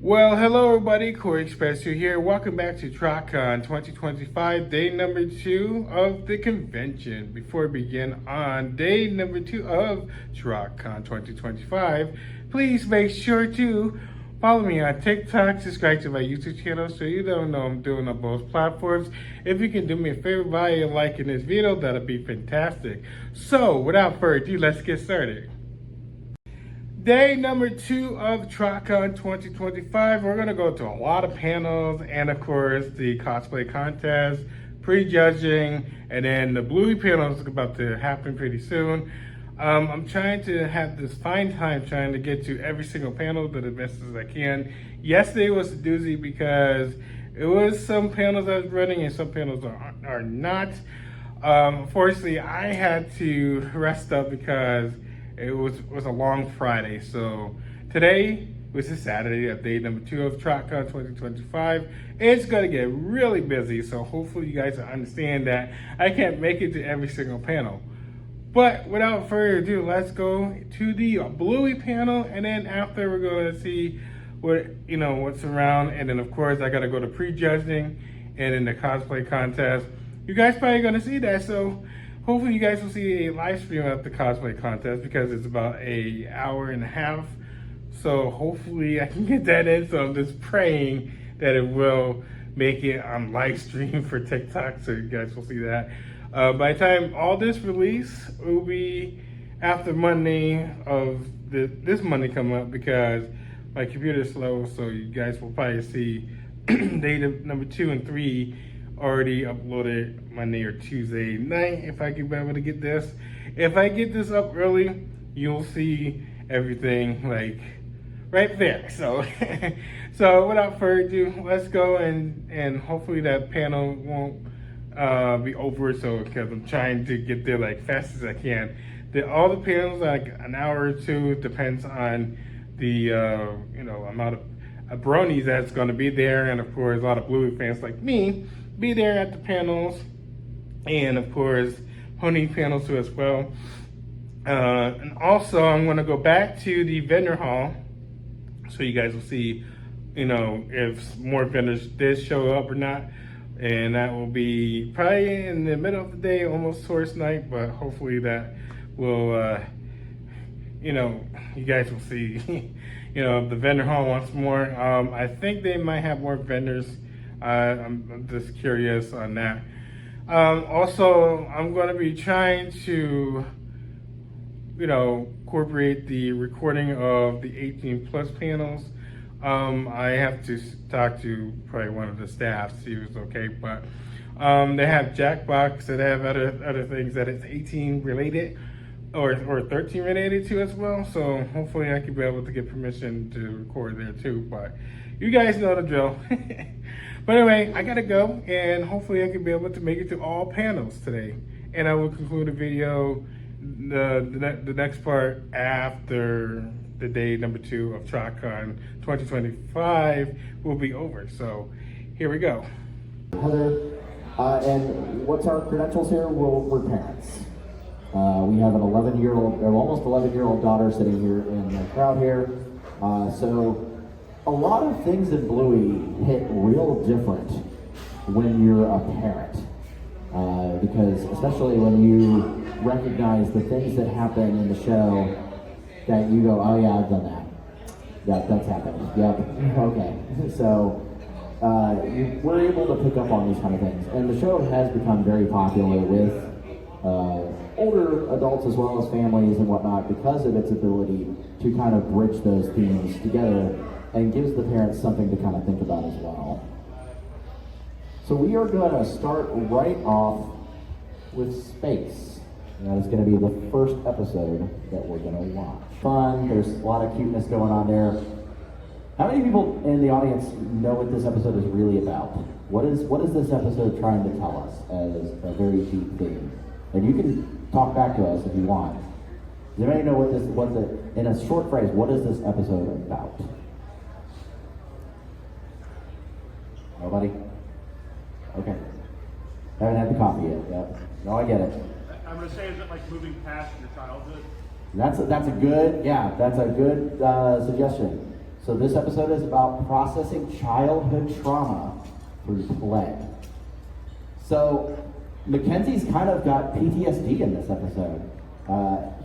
Well, hello everybody, Koreyexpress2 here. Welcome back to TrotCon 2025, day number 2 of the convention. Before we begin on day number 2 of TrotCon 2025, please make sure to follow me on TikTok, subscribe to my YouTube channel so you don't know I'm doing on both platforms. If you can do me a favor by liking this video, that'll be fantastic. So, without further ado, let's get started. Day number 2 of TrotCon 2025, we're going to go to a lot of panels and of course the cosplay contest, prejudging, and then the Bluey panel is about to happen pretty soon. I'm trying to have this fine time trying to get to every single panel to the best as I can. Yesterday was a doozy because it was some panels I was running and some panels are not. Unfortunately, I had to rest up because it was a long Friday. So today, which is Saturday, day number 2 of TrotCon 2025, it's gonna get really busy. So hopefully you guys understand that I can't make it to every single panel. But without further ado, let's go to the Bluey panel, and then after we're gonna see what's around, and then of course I gotta go to prejudging and then the cosplay contest. You guys probably gonna see that, so hopefully you guys will see a live stream of the cosplay contest because it's about an hour and a half. So hopefully I can get that in. So I'm just praying that it will make it on live stream for TikTok so you guys will see that. By the time all this release, it will be after Monday of this Monday coming up because my computer is slow. So you guys will probably see day number 2 and 3 already uploaded Monday or Tuesday night if I can be able to get this. If I get this up early, you'll see everything like right there. So so without further ado, let's go and hopefully that panel won't be over, so because I'm trying to get there like fast as I can. All the panels are like an hour or two, depends on the amount of bronies that's going to be there, and of course a lot of Bluey fans like me be there at the panels, and of course pony panels too as well. And also I'm going to go back to the vendor hall so you guys will see if more vendors did show up or not, and that will be probably in the middle of the day, almost towards night, but hopefully that will you guys will see the vendor hall once more. I think they might have more vendors. I'm just curious on that. Also, I'm going to be trying to, incorporate the recording of the 18 plus panels. I have to talk to probably one of the staff, see if it's okay, but they have Jackbox, and they have other things that it's 18 related or 13 related to as well. So hopefully I can be able to get permission to record there too, but you guys know the drill. But anyway, I gotta go, and hopefully I can be able to make it to all panels today. And I will conclude the video, the next part after the day number 2 of TrotCon 2025 will be over. So here we go. Heather, and what's our credentials here? We're parents. We have an 11-year-old, or almost 11-year-old daughter sitting here in the crowd here. So a lot of things in Bluey hit real different when you're a parent, because especially when you recognize the things that happen in the show that you go, oh yeah, I've done that. Yeah, that's happened. Yep. Okay. So we're able to pick up on these kind of things, and the show has become very popular with older adults as well as families and whatnot because of its ability to kind of bridge those themes together and gives the parents something to kind of think about as well. So we are going to start right off with space. And that is going to be the first episode that we're going to watch. Fun, there's a lot of cuteness going on there. How many people in the audience know what this episode is really about? What is this episode trying to tell us as a very deep theme? And you can talk back to us if you want. Does anybody know in a short phrase, what is this episode about? Nobody? Okay. Haven't had the coffee yet. Yep. No, I get it. I'm gonna say, is it like moving past your childhood? That's a good suggestion. So this episode is about processing childhood trauma through play. So Mackenzie's kind of got PTSD in this episode.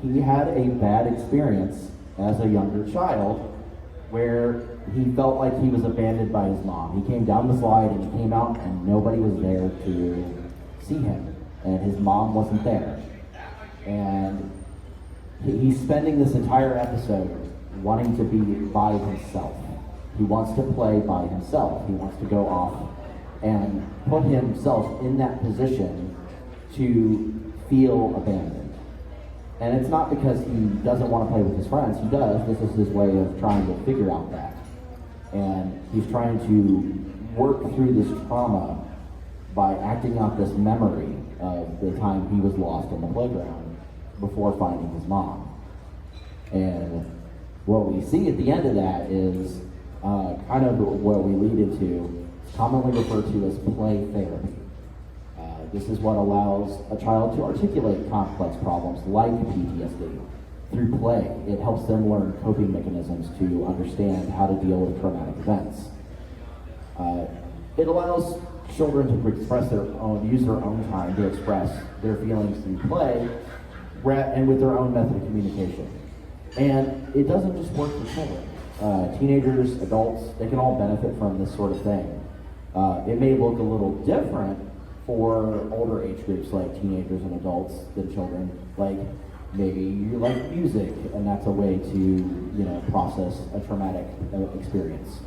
He had a bad experience as a younger child where he felt like he was abandoned by his mom. He came down the slide and he came out and nobody was there to see him. And his mom wasn't there. And he's spending this entire episode wanting to be by himself. He wants to play by himself. He wants to go off and put himself in that position to feel abandoned. And it's not because he doesn't want to play with his friends. He does. This is his way of trying to figure out that. And he's trying to work through this trauma by acting out this memory of the time he was lost in the playground before finding his mom. And what we see at the end of that is kind of what we lead into. It's commonly referred to as play therapy. This is what allows a child to articulate complex problems like PTSD. Through play, it helps them learn coping mechanisms to understand how to deal with traumatic events. It allows children to use their own time to express their feelings through play and with their own method of communication. And it doesn't just work for children. Teenagers, adults, they can all benefit from this sort of thing. It may look a little different for older age groups like teenagers and adults than children. Like maybe you like music and that's a way to process a traumatic experience.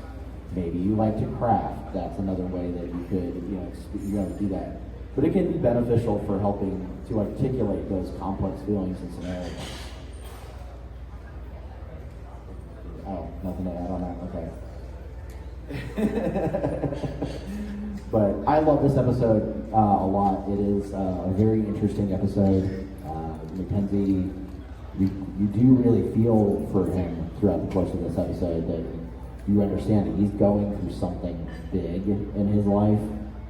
Maybe you like to craft. That's another way that you could do that. But it can be beneficial for helping to articulate those complex feelings and scenarios. Oh, nothing to add on that. Okay. But I love this episode a lot. It is a very interesting episode. Mackenzie, you do really feel for him throughout the course of this episode that you understand that he's going through something big in his life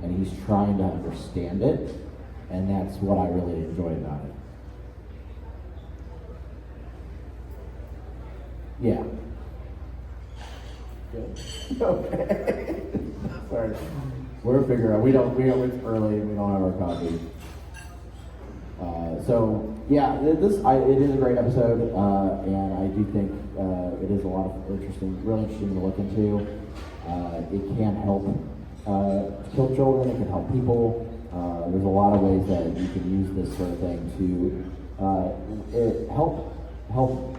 and he's trying to understand it, and that's what I really enjoy about it. Yeah. Good. Okay. Sorry. We're figuring out. It's early and we don't have our coffee. So yeah, it is a great episode, and I do think it is a lot of really interesting to look into. It can help kill children. It can help people. There's a lot of ways that you can use this sort of thing to help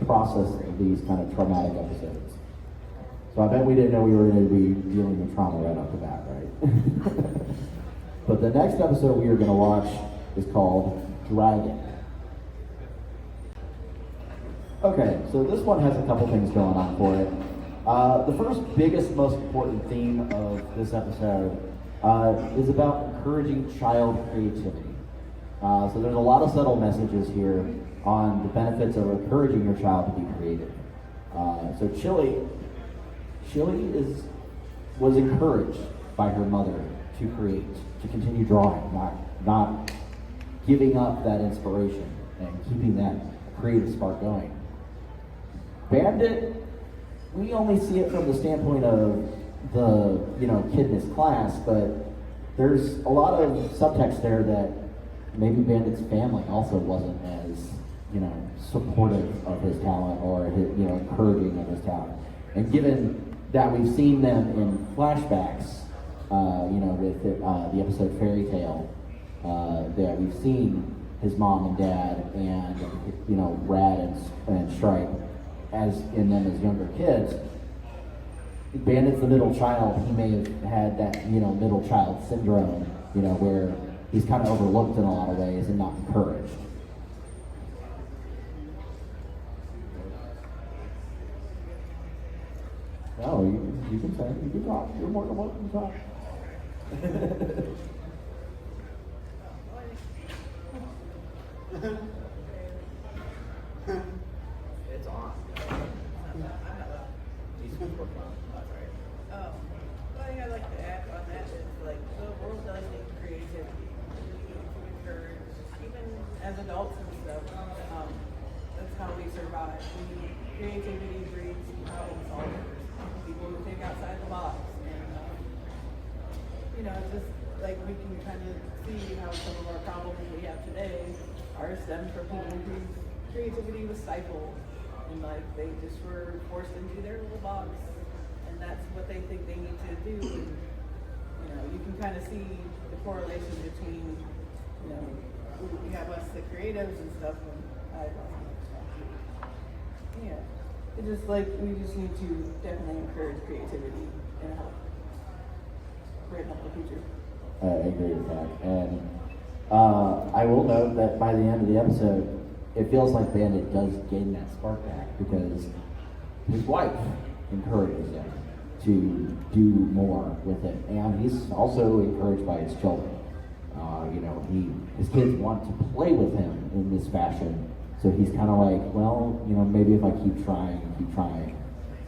process these kind of traumatic episodes. So I bet we didn't know we were going to be dealing with trauma right off the bat, right? But the next episode we are going to watch is called Dragon. Okay, so this one has a couple things going on for it. The first biggest, most important theme of this episode is about encouraging child creativity. So there's a lot of subtle messages here on the benefits of encouraging your child to be creative. So Chili was encouraged by her mother to create, to continue drawing, not giving up that inspiration and keeping that creative spark going. Bandit, we only see it from the standpoint of the kid in his class, but there's a lot of subtext there that maybe Bandit's family also wasn't as supportive of his talent or his, encouraging of his talent. And given that we've seen them in flashbacks, with the episode Fairy Tale, that we've seen his mom and dad and Rad and Stripe as in them as younger kids. Bandit's the middle child. He may have had that middle child syndrome, where he's kind of overlooked in a lot of ways and not encouraged. No, you can say, you can talk. You're more than welcome to talk. It's on. One thing I'd like to add on that is the world does need creativity. We need to encourage, even as adults and stuff. That's how we survive. We need creativity breeds problem solvers. people who think outside the box. And, it's just like we can kind of see how some of our problems we have today are stemmed from people whose creativity was stifled. And like they just were forced into their little box. And that's what they think they need to do. And, you can kind of see the correlation between, we have us, the creatives and stuff, and it's just like, we just need to definitely encourage creativity and help brighten up the future. I agree with that. And I will note that by the end of the episode, it feels like Bandit does gain that spark back because his wife encourages him to do more with it, and he's also encouraged by his children. His kids want to play with him in this fashion, so he's kind of like, well, maybe if I keep trying,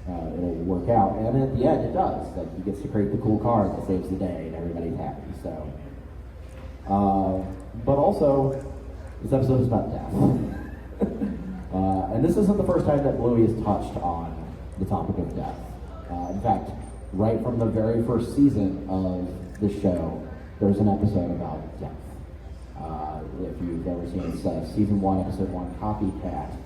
it'll work out. And at the end, it does. Like he gets to create the cool car that saves the day, and everybody's happy. So, but also, this episode is about death, and this isn't the first time that Bluey has touched on the topic of death. In fact, right from the very first season of the show, there's an episode about death. If you've ever seen it, season 1, episode 1, Copycat.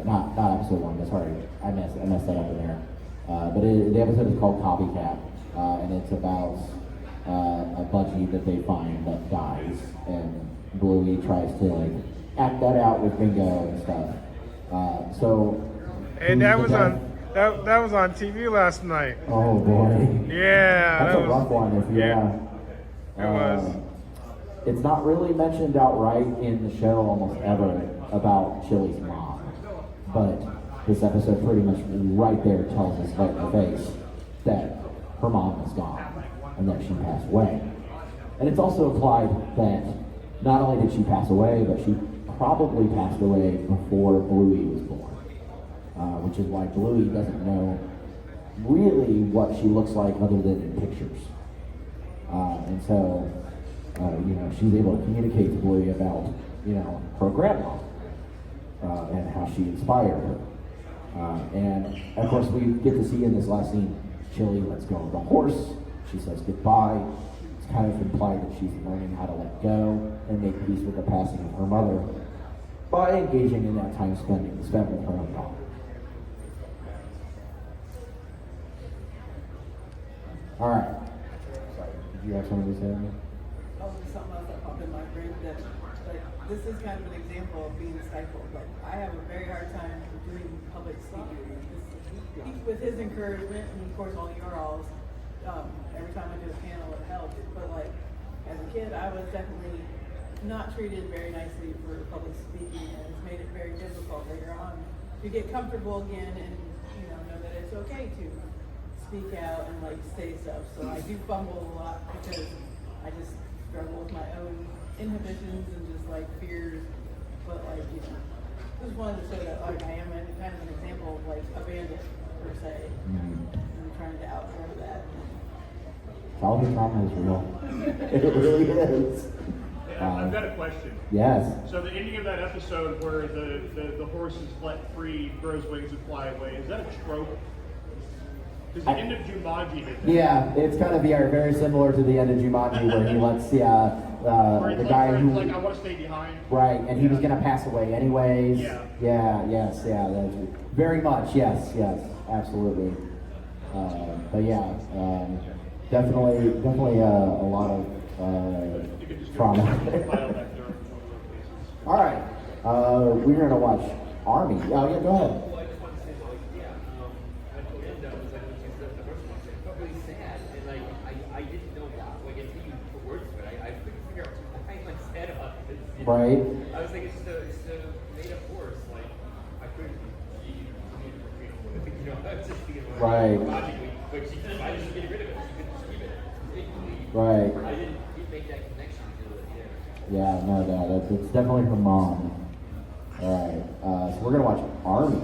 Not episode 1, sorry, I messed that up in there. But the episode is called Copycat, and it's about a budgie that they find that dies, and Bluey tries to act that out with bingo and stuff. And that was on TV last night. Oh boy. Yeah. That's a rough one. It was. It's not really mentioned outright in the show almost ever about Chili's mom, but this episode pretty much right there tells us right in the face that her mom is gone and that she passed away. And it's also implied that not only did she pass away, but she probably passed away before Bluey was born, which is why Bluey doesn't know really what she looks like other than in pictures. And so, she's able to communicate to Bluey about, her grandma and how she inspired her. And of course, we get to see in this last scene, Chili lets go of the horse. She says goodbye. It's kind of implied that she's learning how to let go and make peace with the passing of her mother by engaging in that time spent with her own daughter. All right. Sorry, did you have something to say? Oh, something else that popped in my brain that, this is kind of an example of being stifled. I have a very hard time doing public speaking. With his encouragement, and of course all your alls, every time I do a panel it helped. But as a kid, I was definitely not treated very nicely for public speaking, and it's made it very difficult later on to get comfortable again and know that it's okay to speak out and say stuff. So I do fumble a lot because I just struggle with my own inhibitions and just fears. But just wanted to show that I am kind of an example of a bandit per se. I'm trying to outgrow that. Childhood trauma is real. It really is. I've got a question. Yes. So the ending of that episode where the horse is let free, grows wings and fly away, is that a trope? Because the end of Jumanji did that. Yeah, it's kind of very similar to the end of Jumanji where he lets the guy who I want to stay behind. Right, and he was gonna pass away anyways. Yeah. That's very much, yes, absolutely. But yeah, definitely a lot of trauma. All right, we're gonna watch Army. Oh yeah, go ahead. Right. I was like, it's a made up horse. I couldn't I was just thinking right. Logically, but I just get rid of it. She couldn't just keep it. Right. I didn't make that connection to it. Yeah, no, it's definitely her mom. All right, so we're gonna watch Army.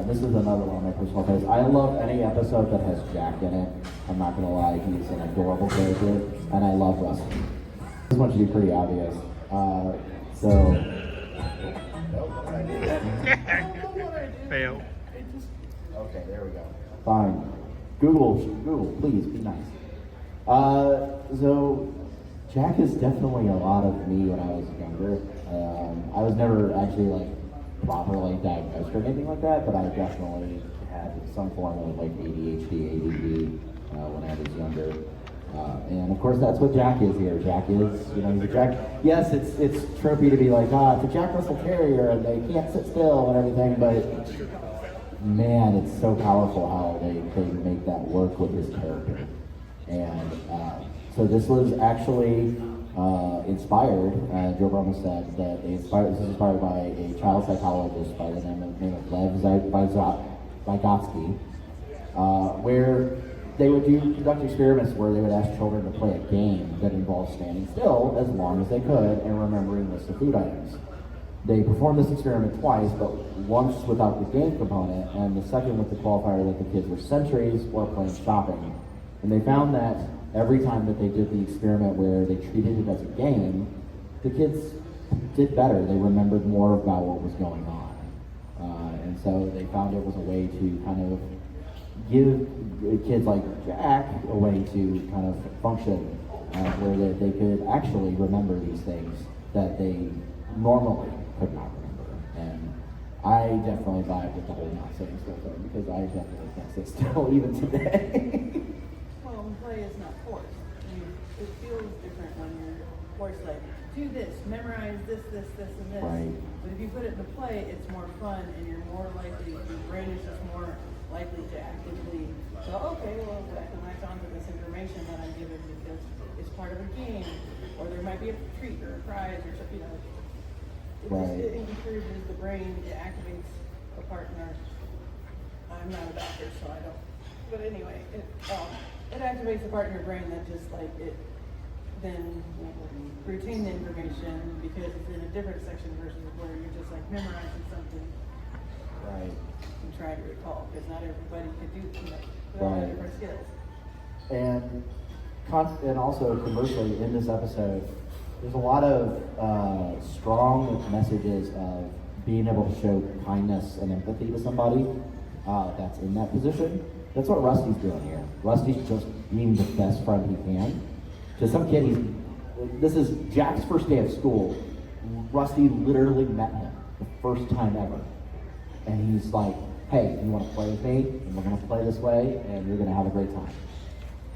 This is another one of my personal favorites. I love any episode that has Jack in it. I'm not gonna lie, he's an adorable character, and I love wrestling. This one should be pretty obvious. Fail. Okay, there we go. Fine. Google, please be nice. So Jack is definitely a lot of me when I was younger. I was never actually like properly diagnosed or anything like that, but I definitely had some form of like ADHD, ADD when I was younger. And of course that's what Jack is here. Jack is, you know, he's a Jack. Yes, it's tropey to be like, it's a Jack Russell Terrier and they can't sit still and everything, but man, it's so powerful how they make that work with his character. And so this was actually inspired, Joe Brumman said that this is inspired by a child psychologist by the name of Lev Vygotsky, where they would conduct experiments where they would ask children to play a game that involved standing still as long as they could and remembering lists of food items. They performed this experiment twice, but once without the game component, and the second with the qualifier that the kids were sentries or playing shopping. And they found that every time that they did the experiment where they treated it as a game, the kids did better. They remembered more about what was going on. And so they found it was a way to kind of give kids like Jack a way to kind of function where they could actually remember these things that they normally could not remember. And I definitely vibe with the whole not sitting still thing because I definitely can't sit still even today. Well, play is not forced. I mean, it feels different when you're forced, like, do this, memorize this, and this. Right. But if you put it into play, it's more fun and you're more likely, your brain is just more likely to actively go, okay, well, I can latch on to this information that I'm given because it's part of a game, or there might be a treat or a prize or something, you know. It encourages the brain, it activates a part in our, I'm not a doctor, so I don't, but anyway, it activates a part in your brain that just like it then retain the information because it's in a different section versus where you're just like memorizing something. Right. And try to recall, because not everybody could do, you know, Right. different skills. And also conversely, in this episode, there's a lot of strong messages of being able to show kindness and empathy to somebody that's in that position. That's what Rusty's doing here. Rusty's just being the best friend he can. To some kid, this is Jack's first day of school. Rusty literally met him the first time ever. And he's like, hey, you want to play with me? And we're going to play this way, and you're going to have a great time.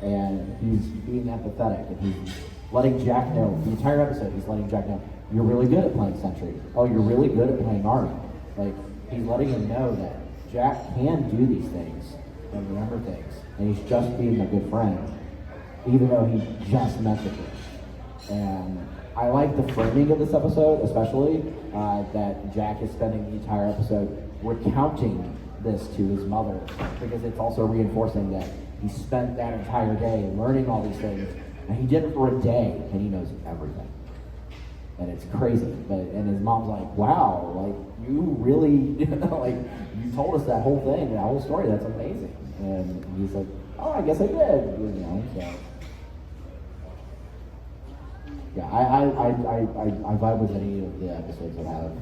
And he's being empathetic, and he's letting Jack know, the entire episode, he's letting Jack know, you're really good at playing Sentry. Oh, you're really good at playing Army. Like, he's letting him know that Jack can do these things and remember things. And he's just being a good friend, even though he just met the kid. And I like the framing of this episode, especially, that Jack is spending the entire episode recounting this to his mother, because it's also reinforcing that he spent that entire day learning all these things, and he did it for a day, and he knows everything. And it's crazy. And his mom's like, wow, like, you really, like, you told us that whole thing, that whole story, that's amazing. And he's like, oh, I guess I did, you know, so. Yeah, I vibe with any of the episodes that have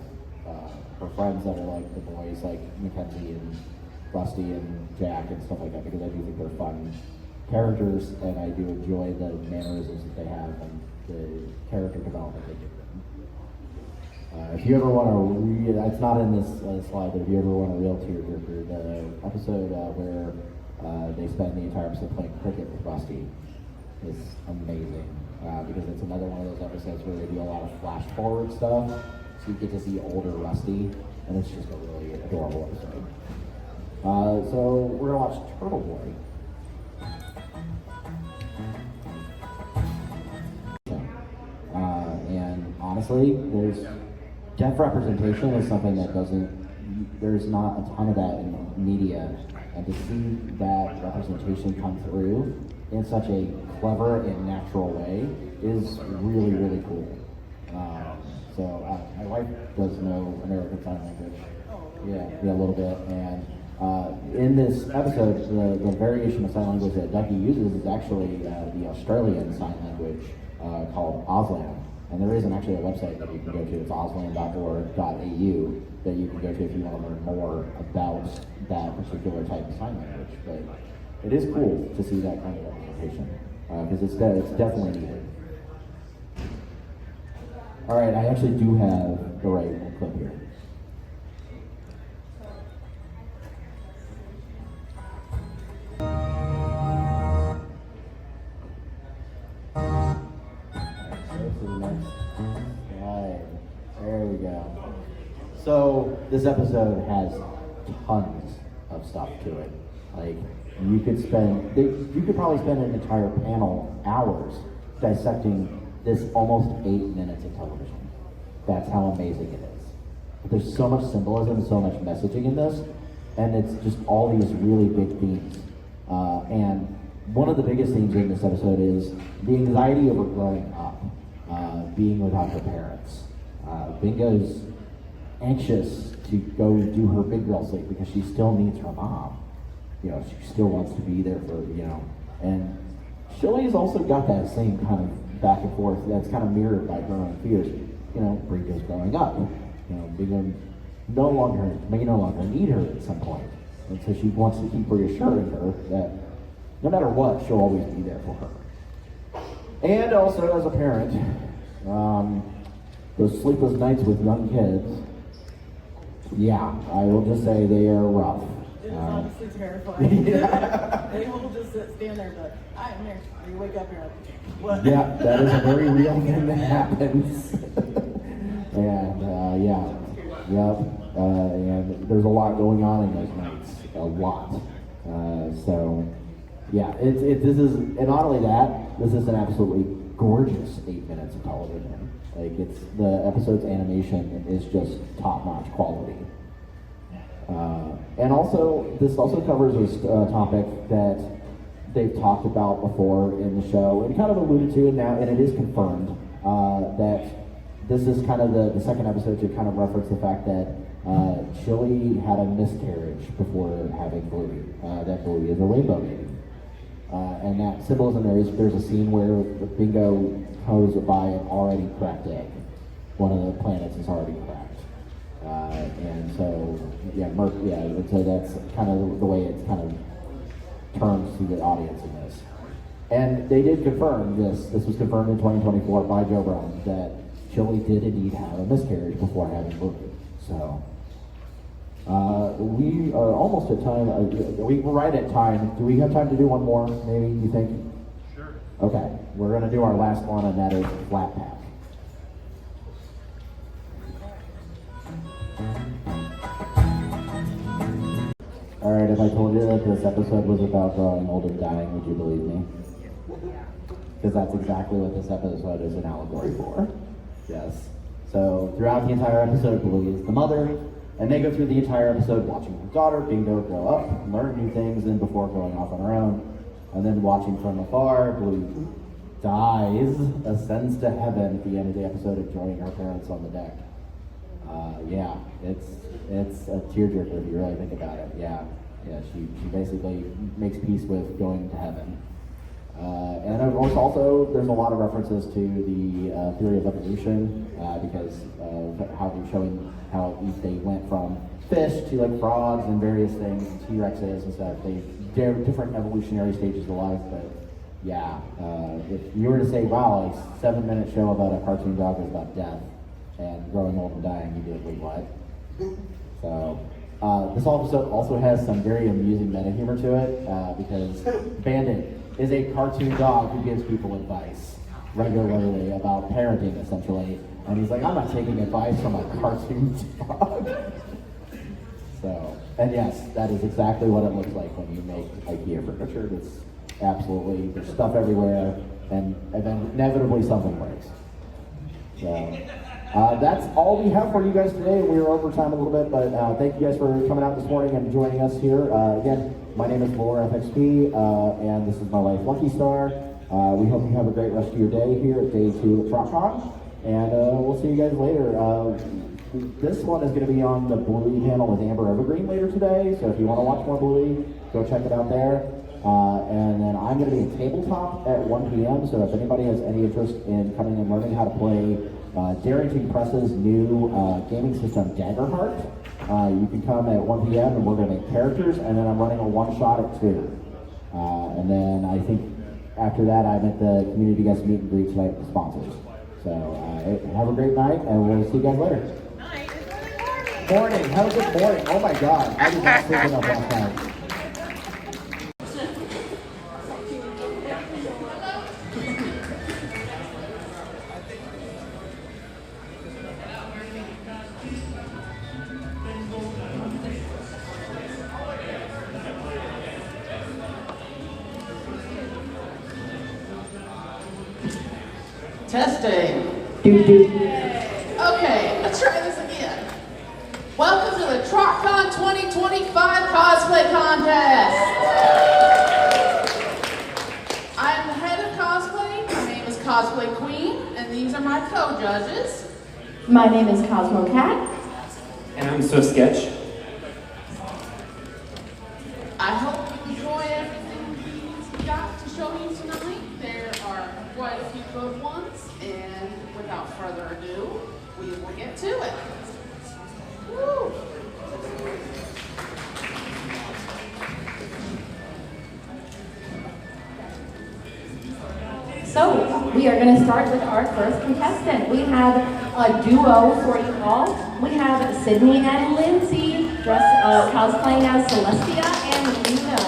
for friends that are like the boys, like Mackenzie and Rusty and Jack and stuff like that, because I do think they're fun characters, and I do enjoy the mannerisms that they have and the character development they give them. If you ever want to read, it's not in this slide, but if you ever want a real tearjerker, the episode where they spend the entire episode playing cricket with Rusty is amazing. Because it's another one of those episodes where they do a lot of flash forward stuff, so you get to see older Rusty, and it's just a really adorable episode. So we're gonna watch Turtle Boy. And honestly, there's deaf representation is something that there's not a ton of that in media, and to see that representation come through in such a clever and natural way is really, really cool. So my wife does know American Sign Language. Yeah, a little bit. And in this episode, the variation of sign language that Ducky uses is actually the Australian sign language called Auslan. And there isn't actually a website that you can go to. It's auslan.org.au. that you can go to if you want to learn more about that particular type of sign language. But it is cool to see that kind of representation because it's definitely needed. All right, I actually do have the right clip here. There we go. So this episode has tons of stuff to it. Like you could probably spend an entire panel hours dissecting this almost 8 minutes of television. That's how amazing it is. But there's so much symbolism and so much messaging in this, and it's just all these really big themes. And one of the biggest themes in this episode is the anxiety over growing up, being without her parents. Bingo's anxious to go do her big girl sleep because she still needs her mom. You know, she still wants to be there for, you know, and Shelley's also got that same kind of back and forth that's kind of mirrored by her own fears. You know, Bingo's growing up. You know, Bingo may no longer need her at some point. And so she wants to keep reassuring her that no matter what, she'll always be there for her. And also as a parent, those sleepless nights with young kids, yeah, I will just say they are rough. It is honestly terrifying. Yeah. They will just stand there and be like, I am here. And you wake up and you're like, what? Yeah, that is a very real thing that happens. And and there's a lot going on in those nights, a lot. So yeah, this is, and not only that, this is an absolutely gorgeous 8 minutes of television. Like the episode's animation is just top-notch quality. And also, this also covers a topic that they've talked about before in the show, and kind of alluded to it now, and it is confirmed that this is kind of the second episode to kind of reference the fact that Chili had a miscarriage before having Bluey. That Bluey is a rainbow baby. And that symbolism there's a scene where Bingo goes by an already cracked egg. One of the planets is already cracked. And so, so that's kind of the way it's kind of turns to the audience in this. And they did confirm this was confirmed in 2024 by Joe Brown, that Chili did indeed have a miscarriage before having Bluey. So, we are almost at time. We're right at time. Do we have time to do one more, maybe, you think? Sure. Okay, we're going to do our last one, and that is Flat Pack. Alright, if I told you that this episode was about growing old and dying, would you believe me? Because that's exactly what this episode is an allegory for. Yes. So, throughout the entire episode, Bluey is the mother, and they go through the entire episode watching her daughter, Bingo, grow up, learn new things, and before going off on her own. And then watching from afar, Bluey dies, ascends to heaven at the end of the episode of joining her parents on the deck. Yeah, it's a tearjerker if you really think about it. Yeah, she basically makes peace with going to heaven. And of course, also there's a lot of references to the theory of evolution because of how they're showing how they went from fish to like frogs and various things, and T-Rexes and stuff. They're different evolutionary stages of life, but yeah, if you were to say, wow, a 7-minute show about a cartoon dog is about death and growing old and dying, you'd be like, wait, what? So, this episode also has some very amusing meta humor to it, because Bandit is a cartoon dog who gives people advice regularly about parenting, essentially. And he's like, I'm not taking advice from a cartoon dog. So, and yes, that is exactly what it looks like when you make IKEA furniture. It's absolutely, there's stuff everywhere, and then inevitably something breaks. So, that's all we have for you guys today. We were over time a little bit, but thank you guys for coming out this morning and joining us here. Again, my name is Valor FXP, and this is my wife, Lucky Star. We hope you have a great rest of your day here at day 2 of TrotCon, and we'll see you guys later. This one is going to be on the Bluey panel with Amber Evergreen later today, so if you want to watch more Bluey, go check it out there. And then I'm going to be at Tabletop at 1 p.m., so if anybody has any interest in coming and learning how to play Darrington Press's new gaming system, Daggerheart. You can come at 1 p.m. and we're going to make characters, and then I'm running a one-shot at 2. And then I think after that, I'm at the community guest meet and greet tonight with sponsors. So have a great night, and we'll see you guys later. Morning. Have a good morning. Oh my God. I did not sleep enough last night. Testing. Okay, let's try this again. Welcome to the TrotCon 2025 Cosplay Contest. I'm the head of cosplay. My name is Cosplay Queen, and these are my co-judges. My name is Cosmo Cat. And I'm so sketch. I hope you enjoy everything we've got to show you tonight. There are quite a few good ones, and without further ado, we will get to it. Woo! So, we are going to start with our first contestant. We have a duo for you all. We have Sydney and Lindsay cosplaying as Celestia and Luna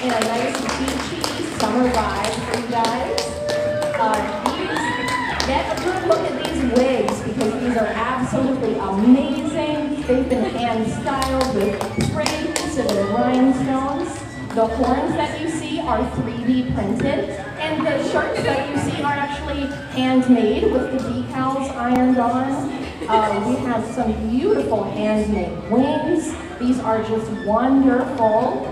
in a nice beachy summer vibe for you guys. Get a good look at these wigs because these are absolutely amazing. They've been hand styled with sprays and rhinestones. The horns that you see are 3D printed, and the shirts that you see are actually handmade with the decals ironed on. We have some beautiful handmade wings. These are just wonderful.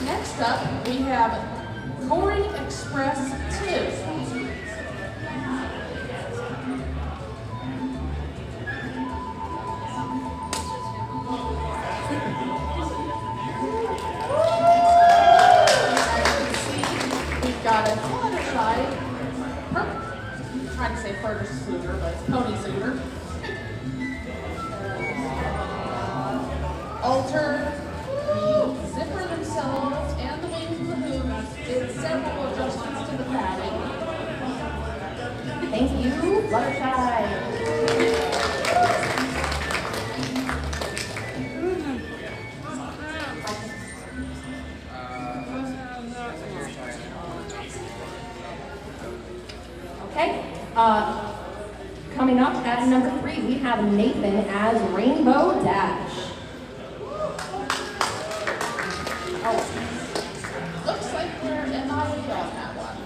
Next up, we have Koreyexpress2. Got a Fluttershy, I'm trying to say fursuiter, but it's pony suitor. Alter, the zipper themselves, and the wings and the hooves did several adjustments to the padding. Thank you, Fluttershy. Okay, coming up at number 3, we have Nathan as Rainbow Dash. Oh, looks like we're MIA on that one.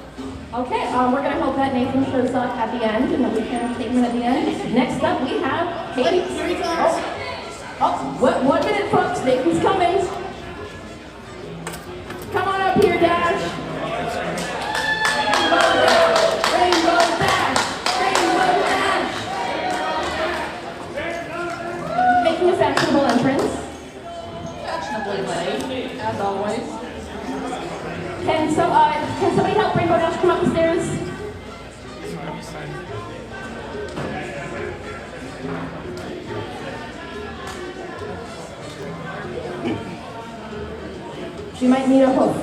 Okay, we're going to hope that Nathan shows up at the end and that we can take him at the end. Next up, we have Katie. Here he comes. Oh, 1 minute, folks. Nathan's coming. Come on up here, Dash. Rainbow Dash. Rainbow Dash. Making a fashionable entrance. Fashionably late, as always. Can somebody help Rainbow Dash come up the stairs? She might need a hook.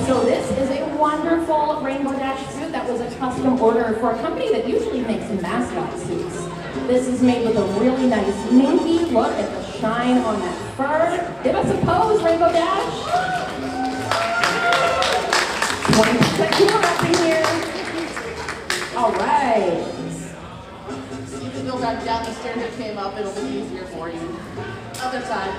So this is a wonderful Rainbow Dash suit that was a custom order for a company that usually makes mascot suits. This is made with a really nice minky look at the shine on that fur. Give us a pose, Rainbow Dash. 20% humor up in here. All right. You can go back down the stairs that came up, it'll be easier for you. Other side.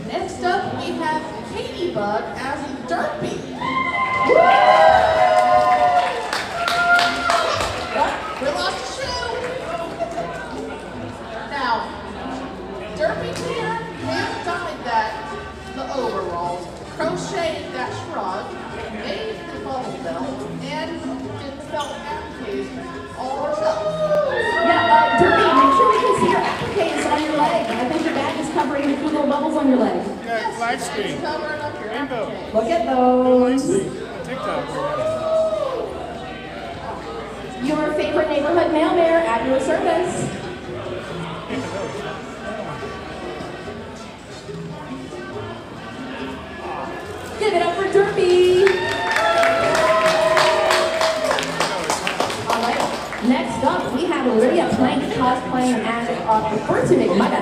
Next up, we have Katie Bug as Dubby. What? Really? I think your bag is covering the two little bubbles on your leg. Yeah, live stream. It's covering up your Rainbow. applicator. Look at those. TikTok right now. Your favorite neighborhood mail bearer at your service. Give it up for Dubby. All right. Next up, we have Lydia Plank cosplaying as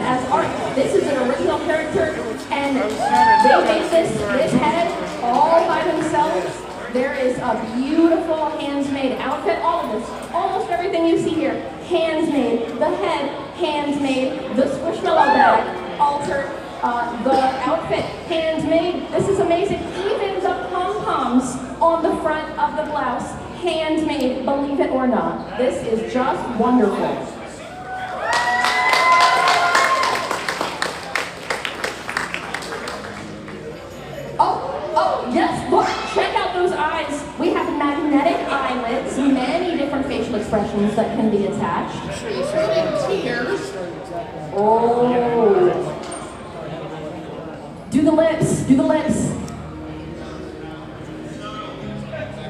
as Art. This is an original character, and they made this head all by themselves. There is a beautiful hands-made outfit. All of this, almost everything you see here, hands-made. The head, hands-made. The squishmallow bag, altered. The outfit, handmade. This is amazing. Even the pom-poms on the front of the blouse, handmade, believe it or not. This is just wonderful. Oh, yes, look, check out those eyes. We have magnetic eyelids, many different facial expressions that can be attached. Including tears. Oh. Do the lips, do the lips.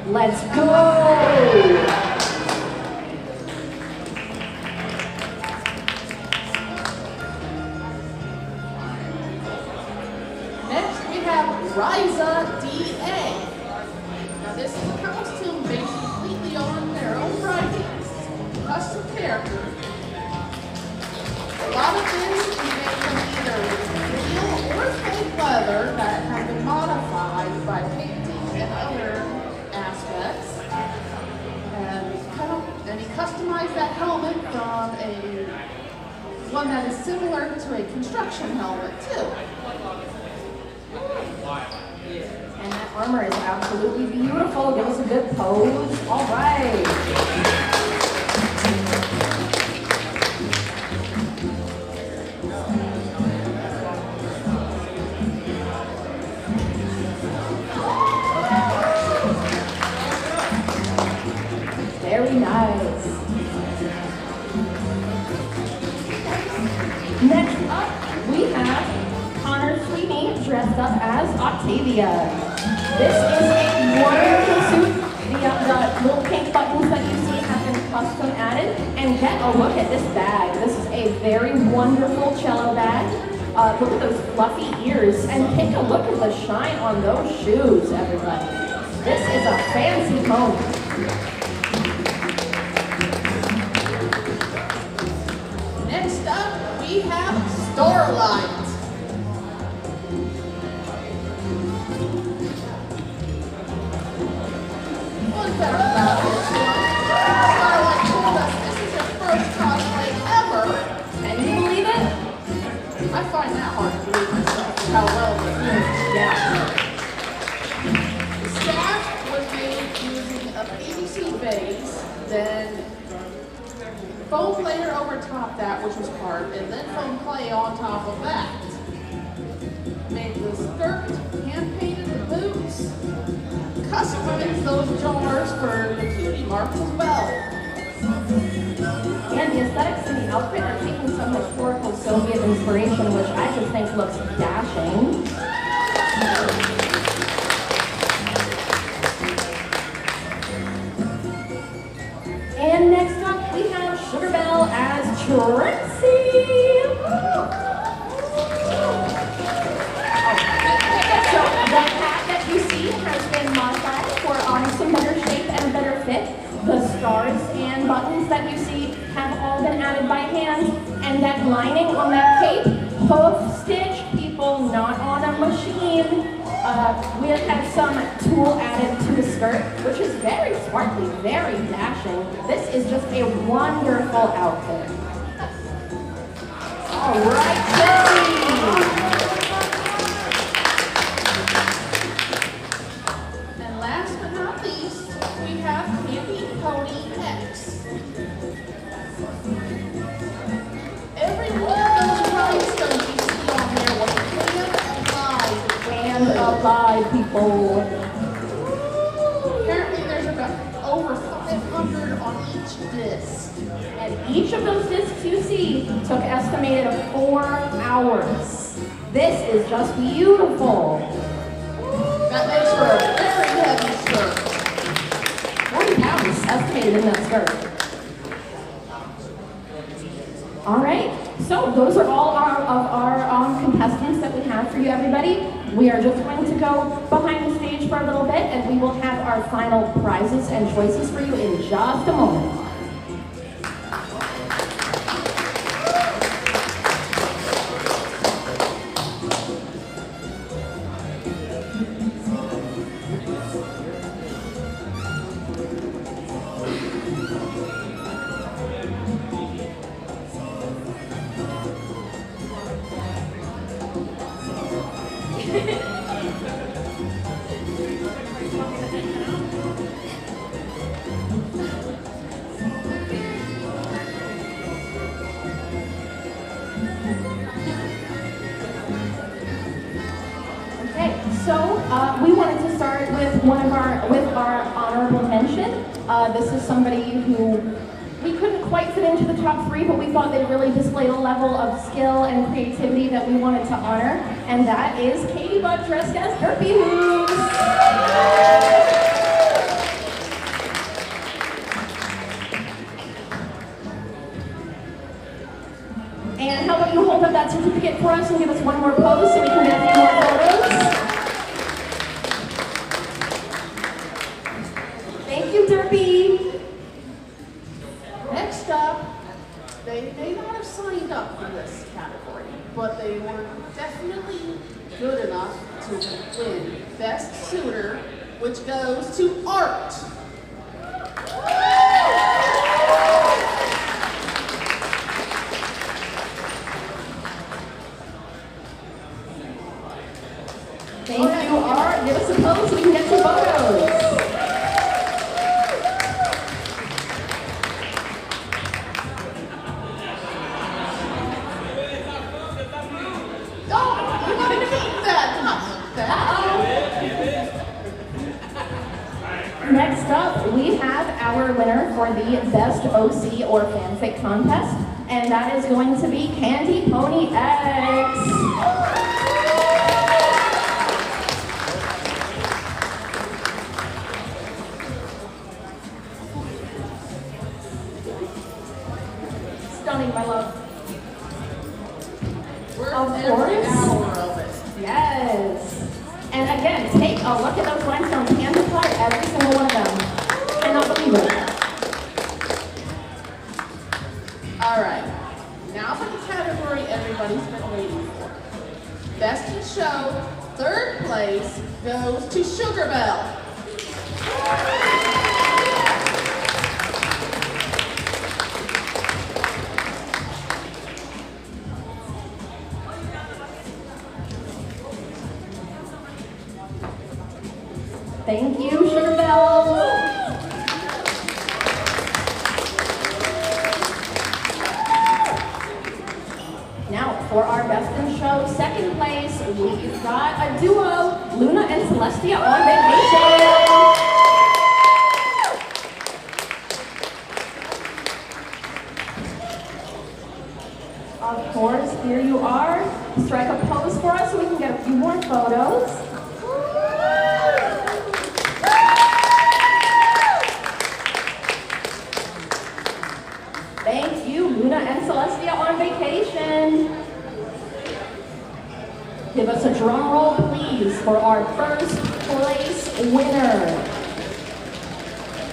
Let's go. Next, we have Ryza DA. Now, this is a costume based completely on their own writings, custom character. A lot of this is made from either real or fake leather that have been modified by painting and other aspects. And he customized that helmet from one that is similar to a construction helmet too. And that armor is absolutely beautiful. Give us a good pose. All right. Very nice. Next up, we have Connor Sweeney dressed up as Octavia. This is a wonderful suit. The little pink buttons that you see have been custom added. And get a look at this bag. This is a very wonderful cello bag. Look at those fluffy ears. And take a look at the shine on those shoes, everybody. This is a fancy moment. Next up, we have Starlight. One fact about this one, Starlight told us this is her first cosplay ever. Can you believe it? I find that hard to believe myself, how well they Yeah. The staff was made using a PVC base, then foam layer over top that, which was carved, and then foam clay on top of that. Made the skirt, hand painted the boots, customized those jars for the cutie marks as well. And the aesthetics in the outfit are taking some historical Soviet inspiration, which I just think looks dashing. And next up, we have Sugar Belle as Trixie. So the hat that you see has been modified for some better shape and a better fit. The stars and buttons that you see have all been added by hand. And that lining on that cape, hoof stitch, people, not on a machine. We have had some tulle added to the skirt, which is very sparkly, very dashing. This is just a wonderful outfit. All right, Trixie. And last but not least, we have Campy Pony X. Every one of those rhinestones you see on there was hand alive. And alive, people. Apparently there's about over 500 on each disc. And And each of those discs you see took estimated of 4 hours. This is just beautiful. That makes for a very heavy skirt. 40 pounds estimated in that skirt. All right, so those are all of our contestants that we have for you, everybody. We are just going to go behind the stage for a little bit, and we will have our final prizes and choices for you in just a moment. We wanted to start with our honorable mention. This is somebody who we couldn't quite fit into the top 3, but we thought they really displayed a level of skill and creativity that we wanted to honor, and that is Katie Budd dressed as Derpy Hooves. And how about you hold up that certificate for us and give us one more pose so we can get a few more photos. Thank you, Derpy. Next up, they may not have signed up for this category, but they were definitely good enough to win Best Suitor, which goes to Art. Thank you, Art. Give us a pose so we can get some photos. Next up, we have our winner for the Best OC or Fanfic contest, and that is going to be Candy Pony X. Stunning, my love. Of course. Yes. And again, take a look at those rhinestones, hand apply every single one of them. Cannot believe it. All right, now for the category everybody's been waiting for. Best in Show, 3rd place goes to Sugar Belle. Thank you, Sugar Belle. Now, for our Best in Show 2nd place, we've got a duo, Luna and Celestia on vacation. Of course, here you are. Strike a pose for us so we can get a few more photos. Thank you, Luna and Celestia on vacation. Give us a drum roll, please, for our 1st place winner.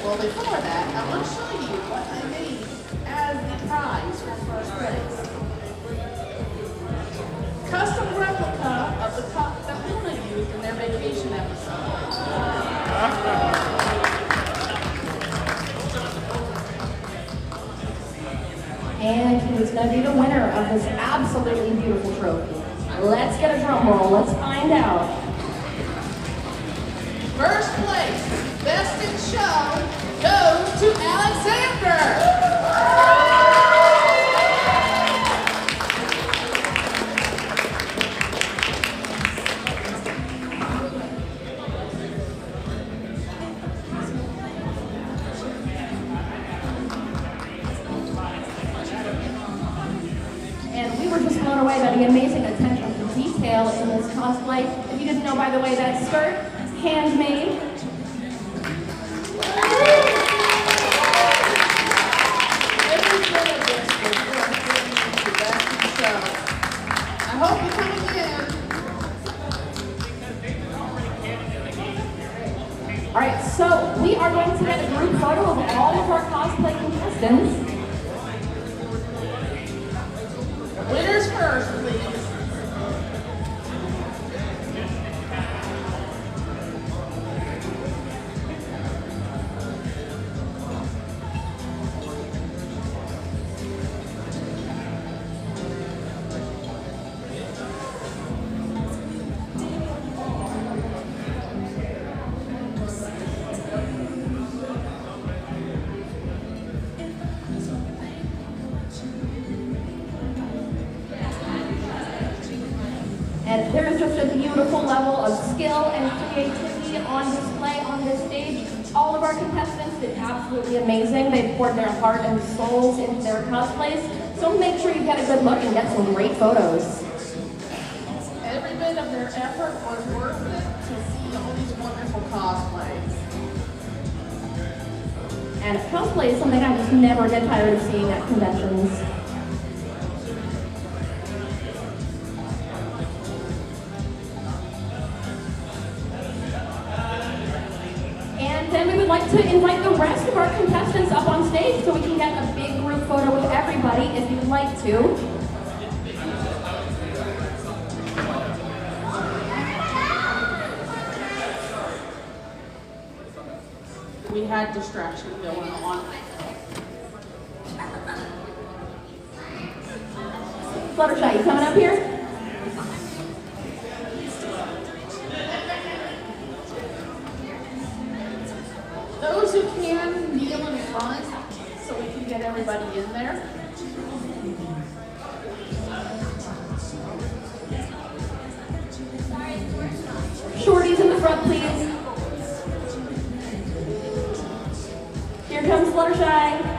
Well, before that, I want to show you what I made as the prize for 1st place. Custom replica of the cup that Luna used in their vacation episode. And who's going to be the winner of this absolutely beautiful trophy? Let's get a drum roll. Let's find out. 1st place, Best in Show, goes to Alexander. in this cosplay. If you didn't know, by the way, that skirt, handmade. Every bit of this was worth giving you the best in the show. I hope you come again. All right, so we are going to get a group photo of all of our cosplay contestants. Winners first, please. And there is just a beautiful level of skill and creativity on display on this stage. All of our contestants did absolutely amazing. They poured their heart and souls into their cosplays. So make sure you get a good look and get some great photos. Every bit of their effort was worth it to see all these wonderful cosplays. And cosplay is something I just never get tired of seeing at conventions. And then we would like to invite the rest of our contestants up on stage so we can get a big group photo with everybody if you'd like to. We had distraction going on. Fluttershy, you coming up here? Those who can, kneel in front so we can get everybody in there. Shorties in the front, please. Here comes Fluttershy.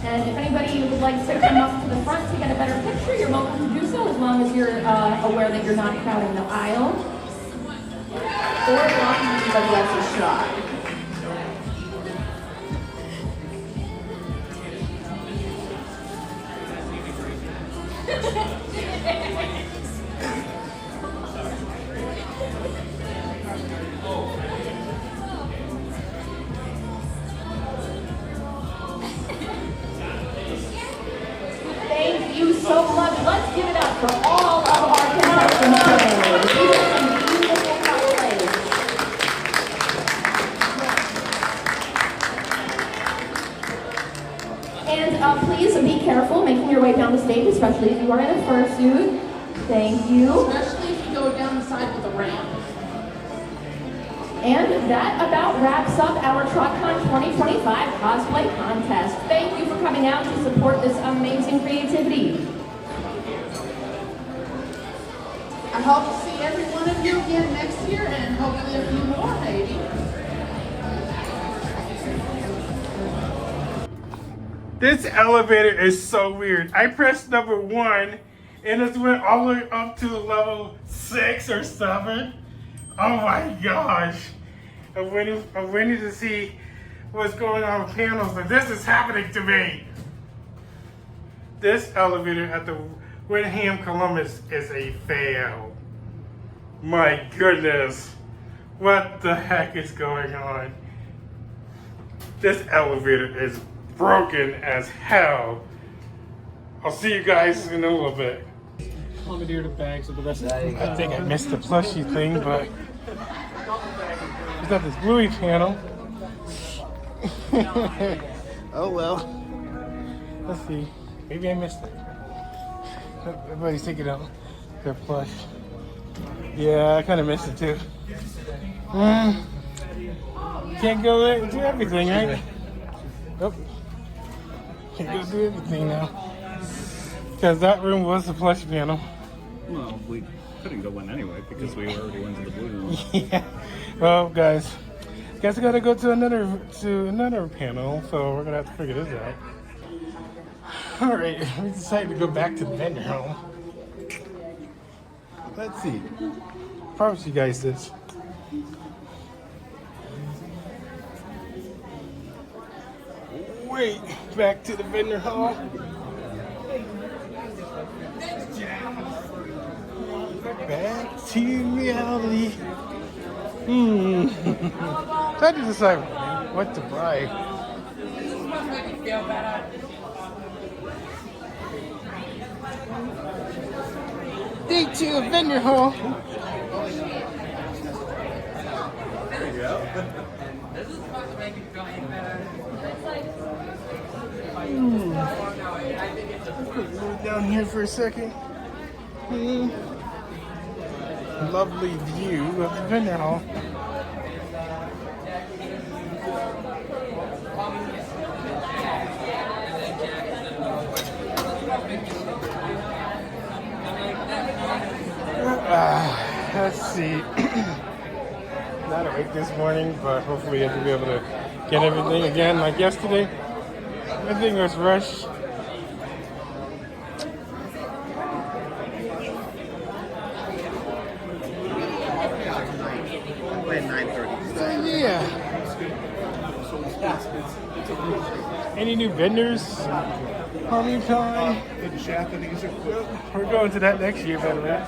And if anybody would like to come up to the front to get a better picture, you're welcome to do so, as long as you're aware that you're not crowding the aisle. Or blocking anybody else's shot. Thank you so much. Let's give it up for all of our contestants today. These are some beautiful cosplays. And please be careful making your way down the stage, especially if you are in a fursuit. Thank you. Especially if you go down the side with a ramp. And that about wraps up our TrotCon 2025 cosplay contest. Thank you for coming out to support this amazing creativity. I hope to see every one of you again next year and hopefully a few more maybe. This elevator is so weird. I pressed number 1 and it went all the way up to level 6 or 7. Oh my gosh. I'm waiting to see what's going on with panels, but this is happening to me. This elevator at the Windham Columbus is a fail. My goodness. What the heck is going on? This elevator is broken as hell. I'll see you guys in a little bit. Commandeer the bags of the rest of the I think I missed the plushie thing, but there's got this bluey panel. Oh well. Let's see. Maybe I missed it. Everybody's taking out their plush. Yeah, I kind of missed it too. Can't go there and do everything, right? Nope. Can't go do everything now. Because that room was the plush panel. Well, we couldn't go in anyway because we already went to the blue room. Yeah. Well, guys, I gotta go to another panel, so we're gonna have to figure this out. All right, we decided to go back to the vendor home. Let's see. Promise you guys this. Wait, back to the vendor hall. Back to reality. Trying to decide what to buy. Day 2 of vendor hall. There you go. This is supposed to make it feel even better. Move down here for a second. Lovely view of the vendor hall. Let's see. Not awake this morning, but hopefully I'll be able to get everything again like yesterday. Everything was rushed. Yeah. Any new vendors? Homie time. We're going to that next year, by the way.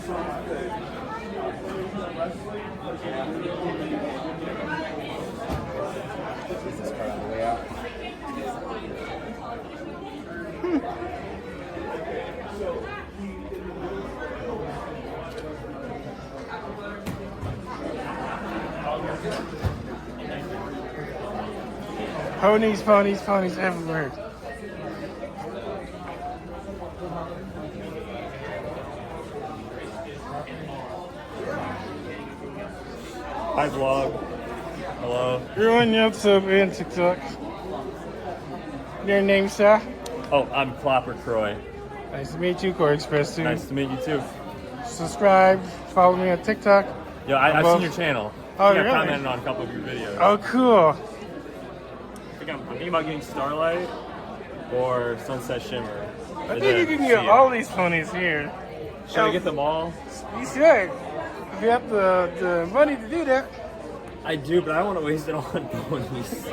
Ponies, ponies, ponies everywhere. Hi, vlog. Hello. You're on YouTube and TikTok. Your name, sir? Oh, I'm Clapper Troy. Nice to meet you, Koreyexpress2. Nice to meet you too. Subscribe, follow me on TikTok. Yo, I've seen your channel. Oh, I really? commented on a couple of your videos. Oh, cool. I'm thinking about getting Starlight or Sunset Shimmer. I think you can get all these ponies here. Should I get them all? You should. If you have the money to do that. I do, but I don't want to waste it all on ponies.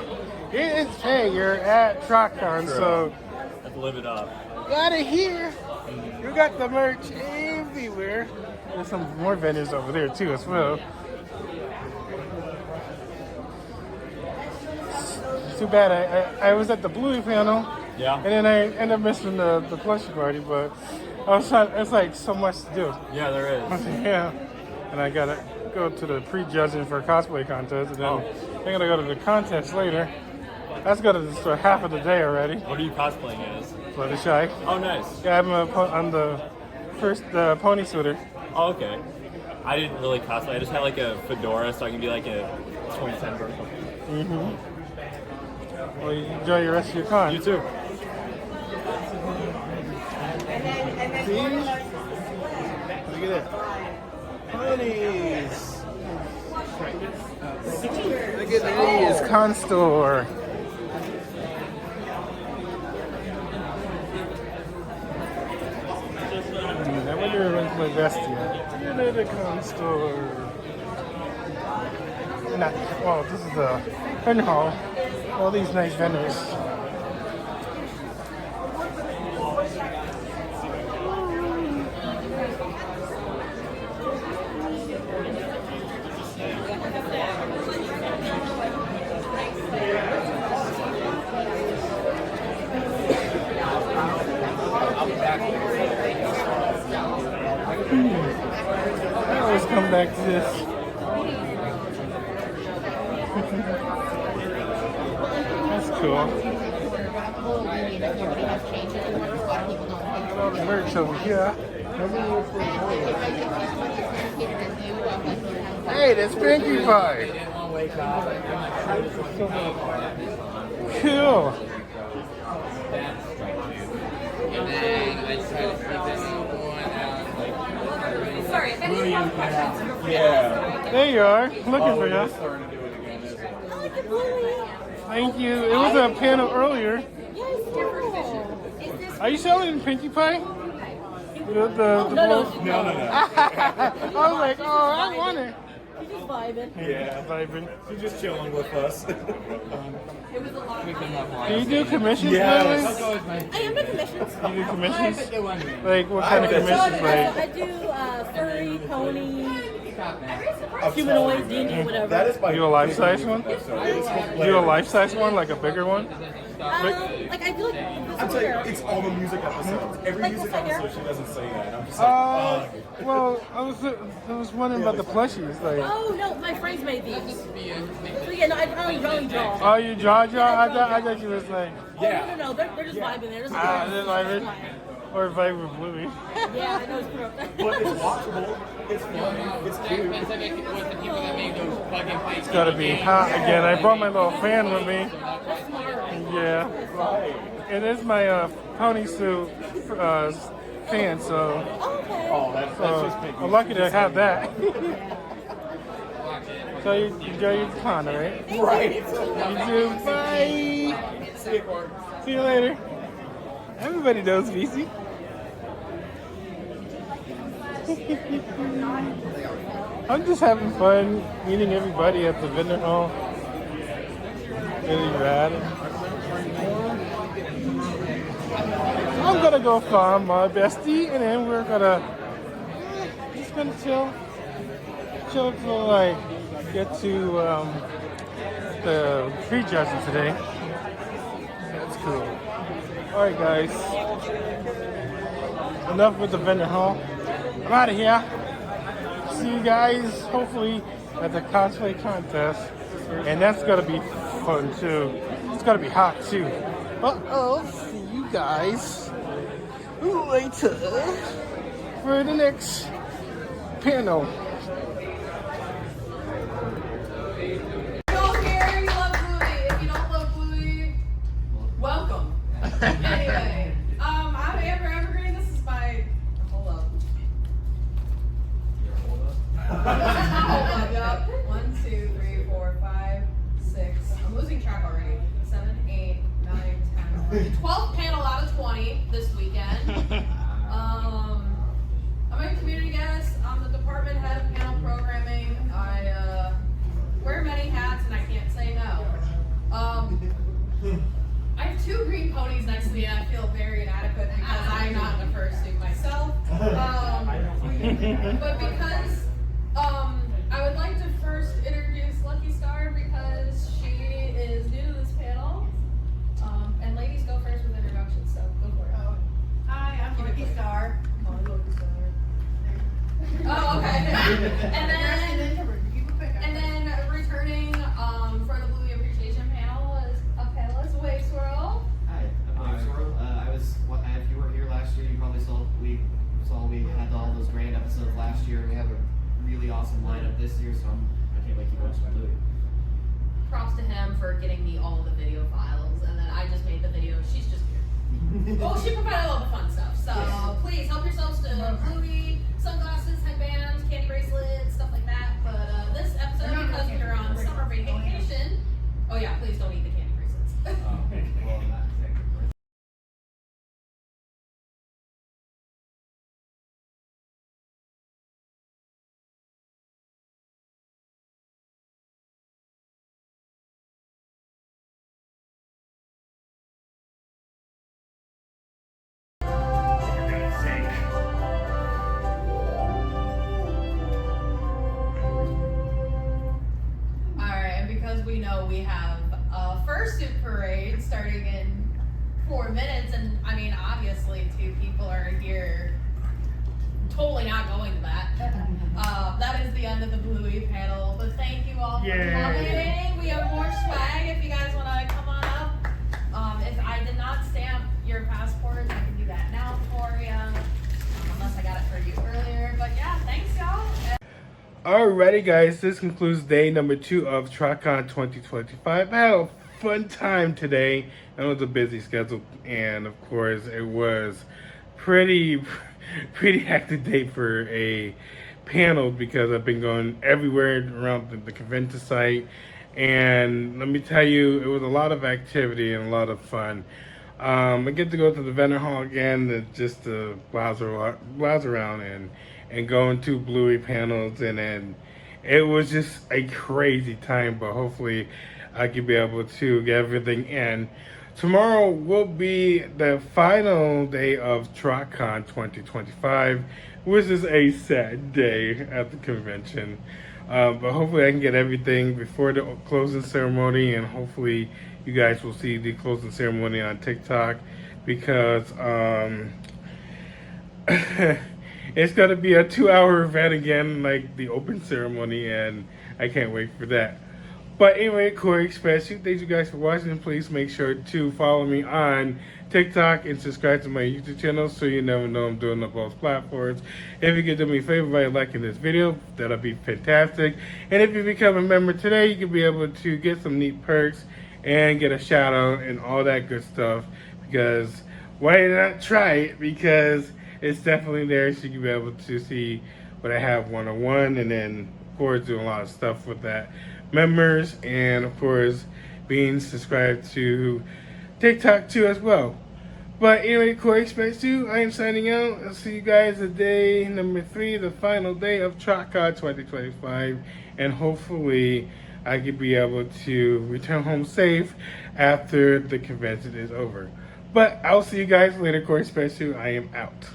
Hey, you're at TrotCon, True. so I have to live it up. got it here. You got the merch everywhere. There's some more vendors over there too as well. Too bad I was at the Bluey panel. Yeah. And then I ended up missing the plushie party, but I was trying, it's like so much to do. Yeah, there is. Yeah. And I gotta go to the pre-judging for cosplay contest, and then I'm gonna go to the contest later. That's gonna destroy half of the day already. What are you cosplaying as? Fluttershy. Oh, nice. Yeah, I'm the first pony suiter. Oh, okay. I didn't really cosplay. I just had like a fedora, so I can be like a 2010 version. Mm-hmm. Well, you enjoy your rest of your con. You too. See? Look at that. Ponies. Look at these. Con store. I wonder when's my bestie at. The con store. Not, well, this is the vendor hall. All these nice vendors. I always come back to this. That's cool. merch over here. Hey, that's Pinkie Pie. Cool. Sorry, if any have questions, Yeah. There you are. Looking for you. I like the bluey. Thank you. It was a panel earlier. Yes, cool. Is this Are you selling Pinkie Pie? The no. I was like, oh, I want it. He's just vibing. Yeah, vibing. You're just chilling with us. It was a lot of fun. Do you do commissions, Yes. Lily? I am the commissions. You do commissions? Like, what kind of commissions? I Like, do furry, pony, humanoid, D&D, whatever. That is my you a life-size one? You a life-size one, like a bigger one? Like I do like I'm telling you, it's all the music episodes. Every Like music this right episode, she doesn't say that. I'm just like, Well, I was wondering about the plushies. Like, Oh no, my friends made these. So yeah, no, I only draw. oh, you draw? I thought you was like, Oh, no, they're just vibing there. Just just like it. Or vibe with Bluey. Yeah, I know it's corrupt. but it's watchable. It's fun. It's cute. It's gotta be hot again. I brought my little fan with me. Yeah. And it's my pony suit fan, so Okay. Oh, that's just big. I'm lucky to have that. So you enjoy your con, right? Right. You do. Bye. See you later. Everybody knows VC. I'm just having fun meeting everybody at the vendor hall. Really rad. I'm gonna go find my bestie, and then we're gonna just gonna chill till like get to the prejudging today. That's cool. All right, guys. Enough with the vendor hall. I'm out of here. See you guys hopefully at the cosplay contest, and that's gonna be fun too. It's gonna be hot too. But I'll see you guys later for the next panel. Don't care, you love Bluey. If you don't love Bluey, welcome. Anyway, I'm Amber Evergreen. This is my hold up. Hold up, yup. 1, 2, 3, 4, 5, 6. I'm losing track already. 7, 8, 9, 10, 11. 12th panel out of 20 this weekend. I'm a community guest. I'm the department head of panel programming. I wear many hats and I can't say no. I have 2 green ponies next to me and I feel very inadequate because I'm not in a fursuit myself. But because I would like to first introduce Lucky Star because she is new to this panel. And ladies go first with introductions, so go for it. Hi, I'm Lucky Star. Oh, okay. and then returning for the Bluey Appreciation panel is Apela's Wave Swirl. Hi, I'm Wave Swirl. If you were here last year, you probably saw we had all those grand episodes last year. We have a really awesome lineup this year, so I can't wait to keep watching Bluey. Props to him for getting me all the video files, and then I just made the video. She's just here. Well, she provided all the fun stuff. So please help yourselves to Bluey, sunglasses, headbands, candy bracelets, stuff like that. But this episode, because we're on summer vacation, oh yeah, please don't eat the candy bracelets. We know we have a fursuit parade starting in 4 minutes, and I mean, obviously, 2 people are here. Totally not going to that. That is the end of the Bluey panel, but thank you all for coming. We have more swag if you guys want to come on up. If I did not stamp your passports, I can do that now for you. Alrighty, guys, this concludes day number 2 of TrotCon 2025. I had a fun time today. It was a busy schedule, and of course, it was pretty hectic day for a panel because I've been going everywhere around the convention site, and let me tell you, it was a lot of activity and a lot of fun. I get to go to the vendor hall again just to browse around and go into Bluey panels, and then it was just a crazy time, but hopefully I can be able to get everything in. Tomorrow will be the final day of TrotCon 2025, which is a sad day at the convention. But hopefully I can get everything before the closing ceremony, and hopefully you guys will see the closing ceremony on TikTok, because it's going to be a 2-hour event again, like the open ceremony, and I can't wait for that. But anyway, Koreyexpress2, thank you guys for watching. Please make sure to follow me on TikTok and subscribe to my YouTube channel so you never know I'm doing on both platforms. If you could do me a favor by liking this video, that'll be fantastic. And if you become a member today, you can be able to get some neat perks and get a shout out and all that good stuff, because why not try it? Because it's definitely there, so you can be able to see what I have one-on-one, and then of course doing a lot of stuff with that members, and of course being subscribed to TikTok too as well. But anyway, Koreyexpress2, I am signing out. I'll see you guys at day number 3, the final day of TrotCon 2025, and hopefully I can be able to return home safe after the convention is over. But I'll see you guys later, Koreyexpress2. I am out.